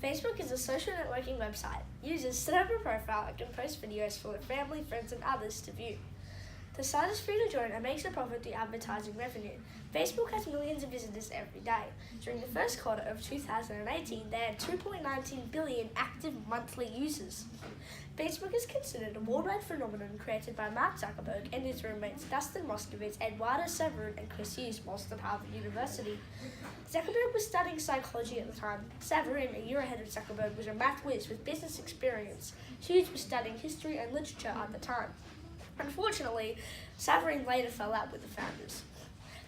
Facebook is a social networking website. Users set up a profile and can post videos for their family, friends, and others to view. The site is free to join and makes a profit through advertising revenue. Facebook has millions of visitors every day. During the first quarter of 2018, they had 2.19 billion active monthly users. Facebook is considered a worldwide phenomenon created by Mark Zuckerberg and his roommates Dustin, Eduardo Severin, and Chris Hughes whilst at Harvard University. Zuckerberg was studying psychology at the time. Severin, a year ahead of Zuckerberg, was a math whiz with business experience. Hughes was studying history and literature at the time. Unfortunately, Severin later fell out with the founders.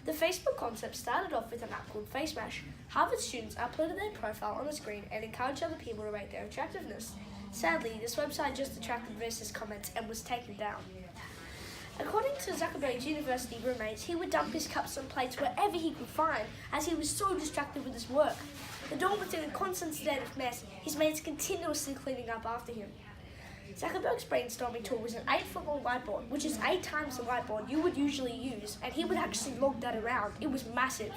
The Facebook concept started off with an app called FaceMash. Harvard students uploaded their profile on the screen and encouraged other people to rate their attractiveness. Sadly, this website just attracted racist comments and was taken down. According to Zuckerberg's university roommates, he would dump his cups and plates wherever he could find, as he was so distracted with his work. The dorm was in a constant state of mess, his mates continuously cleaning up after him. Zuckerberg's brainstorming tool was an 8-foot-long whiteboard, which is 8 times the whiteboard you would usually use, and he would actually log that around. It was massive.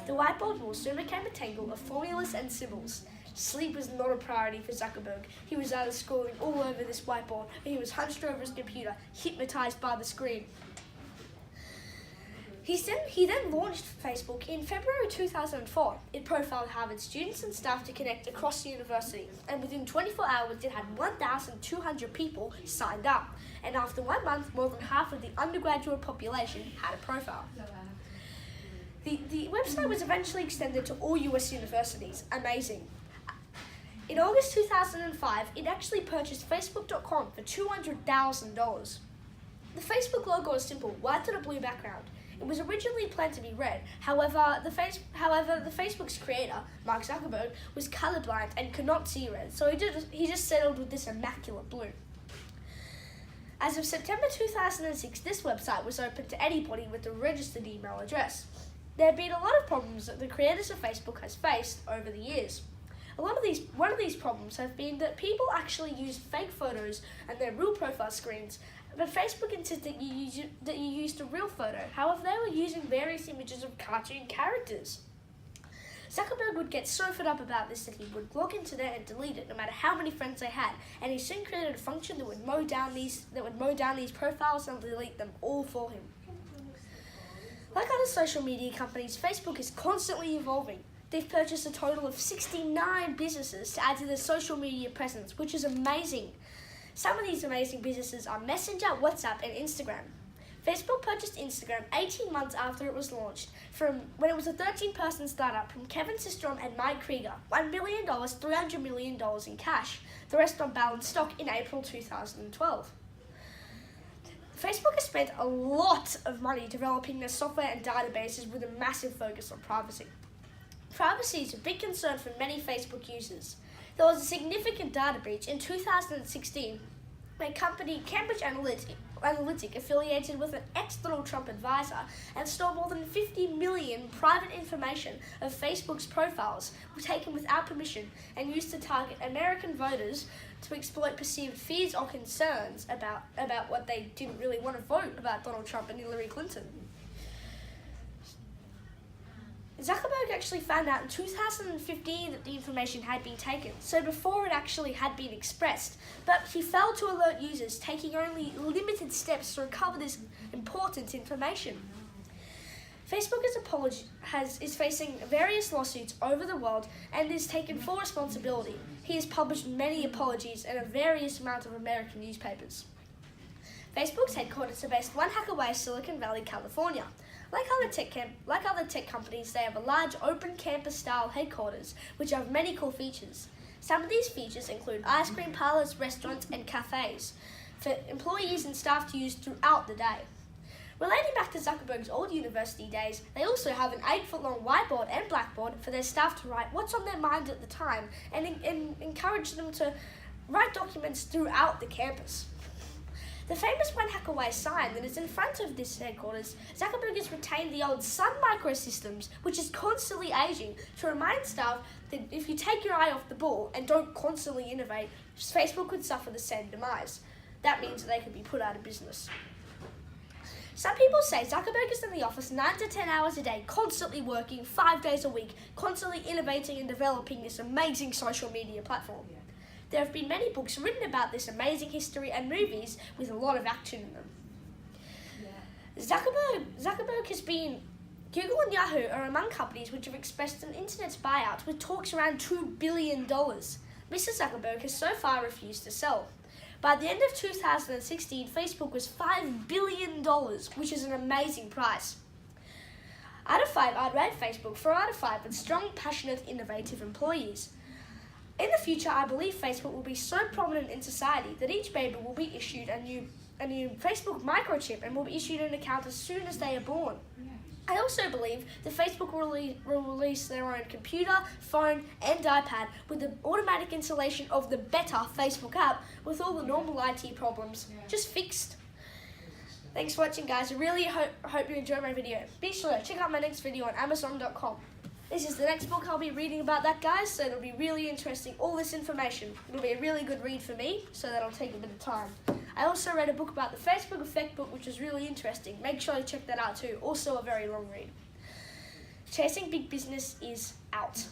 The whiteboard wall soon became a tangle of formulas and symbols. Sleep was not a priority for Zuckerberg. He was either scrolling all over this whiteboard, or he was hunched over his computer, hypnotized by the screen. He then launched Facebook in February 2004. It profiled Harvard students and staff to connect across the university, and within 24 hours it had 1,200 people signed up. And after 1 month, more than half of the undergraduate population had a profile. The website was eventually extended to all US universities. Amazing. In August 2005, it actually purchased Facebook.com for $200,000. The Facebook logo is simple, white on a blue background. It was originally planned to be red. However, the Facebook's creator, Mark Zuckerberg, was colorblind and could not see red, so he just settled with this immaculate blue. As of September 2006, this website was open to anybody with a registered email address. There have been a lot of problems that the creators of Facebook has faced over the years. One of these problems have been that people actually use fake photos and their real profile screens, but Facebook insisted that you used a real photo. However, they were using various images of cartoon characters. Zuckerberg would get so fed up about this that he would log into there and delete it, no matter how many friends they had. And he soon created a function that would mow down these profiles and delete them all for him. Like other social media companies, Facebook is constantly evolving. They've purchased a total of 69 businesses to add to their social media presence, which is amazing. Some of these amazing businesses are Messenger, WhatsApp, and Instagram. Facebook purchased Instagram 18 months after it was launched, from when it was a 13-person startup from Kevin Systrom and Mike Krieger, $1 billion, $300 million in cash, the rest on balance stock in April 2012. Facebook has spent a lot of money developing their software and databases with a massive focus on privacy. Privacy is a big concern for many Facebook users. There was a significant data breach in 2016 when company Cambridge Analytica, affiliated with an ex-Donald Trump advisor, and stole more than 50 million private information of Facebook's profiles, were taken without permission and used to target American voters to exploit perceived fears or concerns about what they didn't really want to vote about Donald Trump and Hillary Clinton. Zuckerberg actually found out in 2015 that the information had been taken, so before it actually had been expressed, but he failed to alert users, taking only limited steps to recover this important information. Facebook is facing various lawsuits over the world and is taken full responsibility. He has published many apologies in a various amount of American newspapers. Facebook's headquarters are based one hack away, Silicon Valley, California. Like other tech companies, they have a large open campus-style headquarters, which have many cool features. Some of these features include ice cream parlors, restaurants, and cafes for employees and staff to use throughout the day. Relating back to Zuckerberg's old university days, they also have an 8-foot-long whiteboard and blackboard for their staff to write what's on their mind at the time and encourage them to write documents throughout the campus. The famous One Hack Away sign that is in front of this headquarters, Zuckerberg has retained the old Sun Microsystems, which is constantly aging, to remind staff that if you take your eye off the ball and don't constantly innovate, Facebook could suffer the same demise. That means they could be put out of business. Some people say Zuckerberg is in the office 9 to 10 hours a day, constantly working 5 days a week, constantly innovating and developing this amazing social media platform. There have been many books written about this amazing history and movies with a lot of action in them. Zuckerberg has been... Google and Yahoo are among companies which have expressed an internet buyout with talks around $2 billion. Mr. Zuckerberg has so far refused to sell. By the end of 2016, Facebook was $5 billion, which is an amazing price. Out of 5, I'd rate Facebook 4 out of 5 with strong, passionate, innovative employees. In the future, I believe Facebook will be so prominent in society that each baby will be issued a new Facebook microchip and will be issued an account as soon as they are born. I also believe that Facebook will release their own computer, phone and iPad with the automatic installation of the better Facebook app with all the normal IT problems just fixed. Thanks for watching, guys. I really hope you enjoyed my video. Be sure to check out my next video on Amazon.com. This is the next book I'll be reading about that, guys, so it'll be really interesting, all this information. It'll be a really good read for me, so that'll take a bit of time. I also read a book about the Facebook effect book, which was really interesting. Make sure to check that out too. Also a very long read. Chasing Big Business is out.